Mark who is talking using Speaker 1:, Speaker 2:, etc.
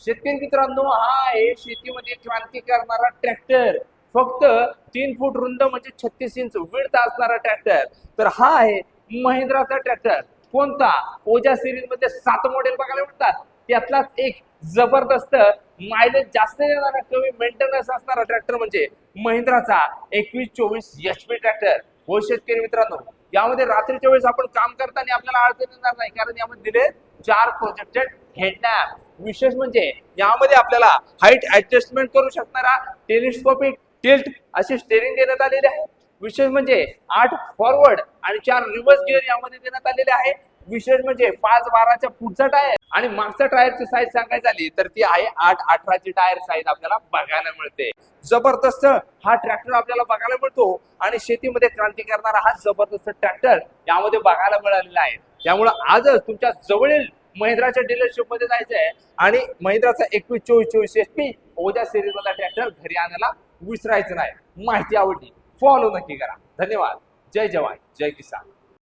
Speaker 1: शेतकरी मित्रांनो, हा आहे शेतीमध्ये क्रांती करणारा ट्रॅक्टर. फक्त 3 फूट रुंद म्हणजे 36 इंच विड्थ असणारा ट्रॅक्टर. तर हा आहे महिंद्राचा ट्रॅक्टर. कोणता? ओजा सिरीज मध्ये 7 मॉडेल बघायला मिळतात. त्यातलाच एक जबरदस्त मायलेज जास्त देणारा, कमी मेंटेनन्स असणारा ट्रॅक्टर म्हणजे महिंद्राचा 2124 HP ट्रॅक्टर. हो शेतकरी मित्रांनो, यामध्ये रात्रीच्या वेळेस आपण काम करताना आपल्याला अडचण येणार नाही, कारण यामध्ये दिले 4 प्रोजेक्टेड हेडलॅम्प. विशेष म्हणजे यामध्ये आपल्याला हाईट ऍडजस्टमेंट करू शकणारा टेलिस्कोपिक टिल्ट असे स्टेरिंग देण्यात आलेले आहे. विशेष म्हणजे 8 फॉरवर्ड आणि 4 रिव्हर्स गिअर यामध्ये देण्यात आलेले आहे. विशेष म्हणजे 5-12चा पुढचा टायर आणि मागचा टायरची साईज सांगायची झाली तर ती आहे 8-18ची टायर साईज आपल्याला बघायला मिळते. जबरदस्त हा ट्रॅक्टर आपल्याला बघायला मिळतो आणि शेतीमध्ये क्रांती करणारा हा जबरदस्त ट्रॅक्टर यामध्ये बघायला मिळालेला आहे. त्यामुळे आजच तुमच्या जवळील महिंद्राच्या डीलरशिप मध्ये जायचं आहे आणि महिंद्राचा 2124 HP ओजा सिरीज मधला ट्रॅक्टर घरी आणायला विसरायचं नाही. माहिती आवडली, फॉलो नक्की करा. धन्यवाद. जय जवान, जय किसान.